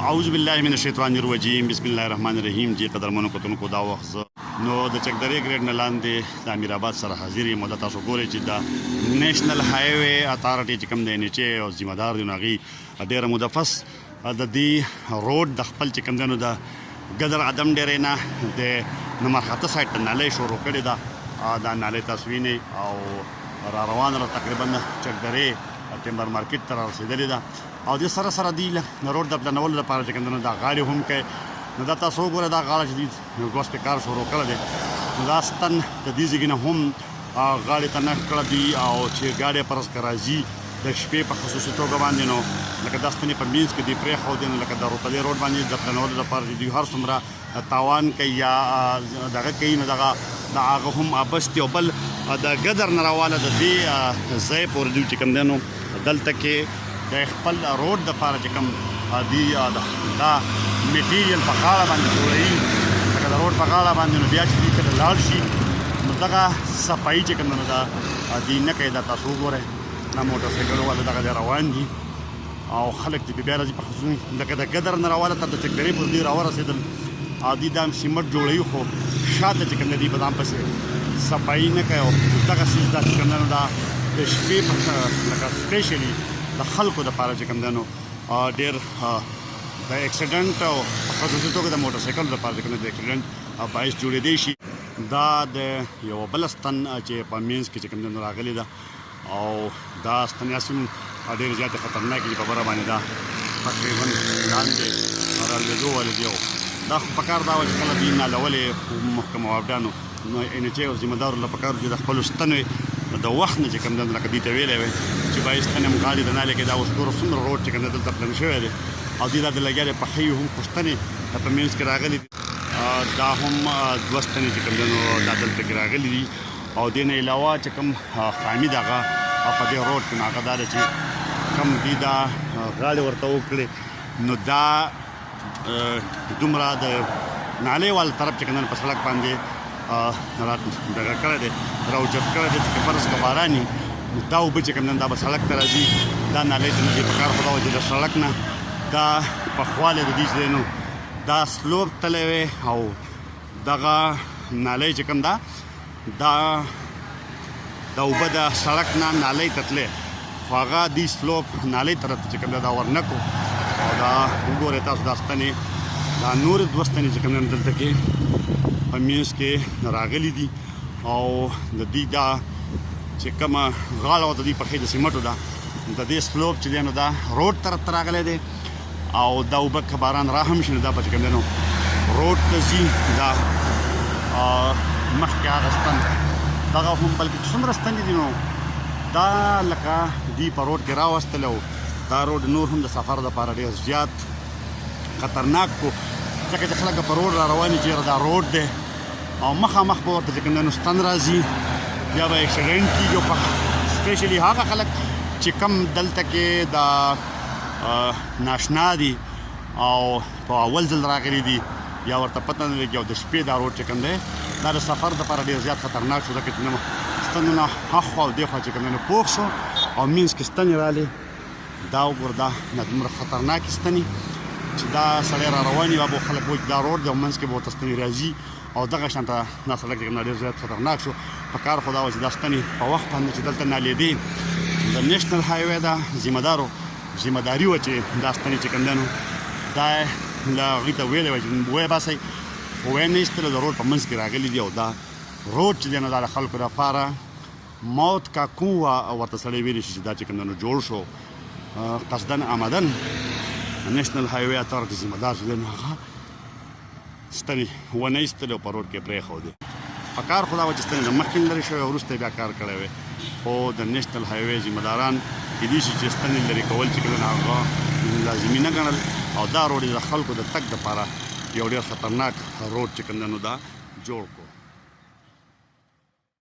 اعوذ بالله من الشیطان الرجیم بسم الله الرحمن الرحیم. جی قدرمنو کتونکو دا وخت نو د چکدرې ګریډ نه لاندې د امیر آباد سره حاضر یم. د تاسو ګورئ چې د نیشنل های وی اتارټي چې کوم دی نیچه او ذمہ دار دی نو هغې ډېره مدفس د دې روډ د خپل چې کوم دی نو د ګدر عدم ډېرې نه د نمرخاته سایډ ته نالۍ شروع کړې ده. دا نالۍ تاسو وینئ او را روانه ده تقریبا چکدرې ټمبر مارکیټ ته را رسېدلې ده او د سره سره دی د روډ د پلانولو لپاره چې کوم دی نو دا غاړې هم کوي. نو دا تاسو وګورئ دا غاړه چې دوی ګوس پې کار شروع کړی دی نو دا ستن د دې ځای نه هم غاړې ته نښ کړی دي او چې ګاډی پر څخه راځي د شپې په خصوصي توګه باندې نو لکه دا ستنې په منځ کې دي پرېښودې نو لکه د روپلې روډ باندې د پلانولو لپاره چې دوی هر څومره تاوان کوي یا دغه کوي نو دغه د هغه هم ابستي او بل د ګدر نه راواله د دې ځای پورې دوی چې کوم دی نو دلته کې د خپل روډ دپاره چې کوم دي دا میټیریل په غاړه باندې جوړوي لکه د روډ په غاړه باندې نو بیا چې دوی کله لاړ شي نو دغه صفایي چې کوم دی نو دا دوی نه کوي. دا تاسو وګورئ دا موټر سایکل والا دغه دی روان دي او خلک چې بیا راځي په خصوصي لکه د ګدر نه راواله تر د چکدرې پورې دوی راورسېدل او دوی دا سیمټ جوړوي خو شاته چې کوم دی دوی په ځان پسې صفایي نه کوي او دغه څیز دا چې کوم دی نو دا د شپې په لکه سپیشلي د خلکو دپاره چې کوم دی نو ډېر د اکسیډنټ او خصوصي توګه د موټر سایکل لپاره چې کوم دی د اکسیډنټ باعث جوړېدی شي. دا د یوه بله ستن چې په منځ کې چې کوم دی نو راغلې ده او دا ستن یاسم ډېرې زیاتې خطرناکې دي په بره باندې دا تقریبا لاندې رالوېدو والې دي او دا خو پکار دا وه چې کله دوی نالولې محکمو وابډانو نو NHA او ذمه دارو له پکار چې د خپلو ستنو د وخت نه چې کوم دی لکه دوی ته ویلی وی چې باید ستنې هم غاړې د نالې کې دا اوس ګوره څومره روډ چې کوم دی دلته پلن شوی دی او دوی دا د لګیا دی پښې هم پوښتنې په منځ کې راغلي دي دا هم دوه ستنې چې کوم دی نو دا دلته کې راغلي دي او دې نه علاوه چې کوم خامي د هغه په دې روډ کې نو هغه دا دی چې کوم دوی دا غاړې ورته وکړې نو دا دومره د نالۍ وال طرف چې کوم دی په سړک باندې دغه کړی دی راوچت کړی دی چې فرض که باران وي دا اوبه چې کوم دی دا به سړک ته راځي دا نالۍ ته نه ځي. په کار خو دا وه چې د سړک نه دا پخوالی د دې چې دی نو دا سلوپ تللی وی او دغه نالۍ چې کوم ده دا اوبه د سړک نه نالۍ ته تللی خو هغه دې سلوپ نالۍ طرف ته چې کوم دی دا ورنکو او دا وګورئ تاسو دا ستنې دا نورې دوه ستنې چې کوم دی دلته کې په منځ کې راغلي دي او د دوی دا چې کومه غاړه ورته دوی پښې د سیمټو ده د دې سلوپ چې دی نو دا روډ طرف ته راغلی دی او دا اوبه که باران را هم شي نو دا به چې کوم دی نو روډ ته ځي دا مخکې هغه ستن دغه هم بلکې چې څومره ستنې دي نو دا لکه دوی په روډ کې راوستل او دا روډ نور هم د سفر دپاره ډېر زیات خطرناک کو ځکه چې خلک په روډ را روان دي چې دا روډ دی او مخامخ به ورته چې کوم دی نو ستن راځي بیا به اکسیډنټ کېږي په سپیشلي هغه خلک چې کم دلته کې د ناشنا دي او په اول ځل راغلي دي یا ورته پته نه لګي او د شپې دا روډ چې کوم دی دا د سفر دپاره ډېر زیات خطرناک شو ځکه چې ستنونه هخوا او دېخوا چې کوم دی نو پوخ شو او منځ کې ستنې رالې دا وګوره دا دومره خطرناکې ستنې چې دا سړی را روان وي به خلک وایي دا روډ دی او منځ کې به ورته ستنې راځي او دغه شان ته دا سړک چې کوم ډېر زیات خطرناک شو. په کار خو دا وه چې دا ستنې په وخت باندې چې دلته نالېدې د نیشنل های وی دا ذمه داري وه چې دا ستنې چې کوم دی نو دا له هغوی ته ویلی وه چې ویې باسئ خو ویې نه ایستله د روډ په منځ کې راغلي دي او دا روډ چې دی نو دا د خلکو لپاره موت کا کوه ورته سړی ویلی شي چې دا چې کوم دی نو جوړ شو قصدن آمدن نیشنل های وی اتارټي ذمه دار چې دی نو هغه ستنې ونه ایستلې او په روډ کې پرېښودې. په کار خو دا وه چې ستنې د مخکې لرې شوې او وروسته بیا کار کړی وی خو د نیشنل های وی ذمه داران کیدای شي چې ستنې لرې کول چې کوم دی هغه لازمي نه ګڼل او دا روډ د خلکو د تګ دپاره یو ډېر خطرناک روډ چې کوم دی نو دا جوړ کړو.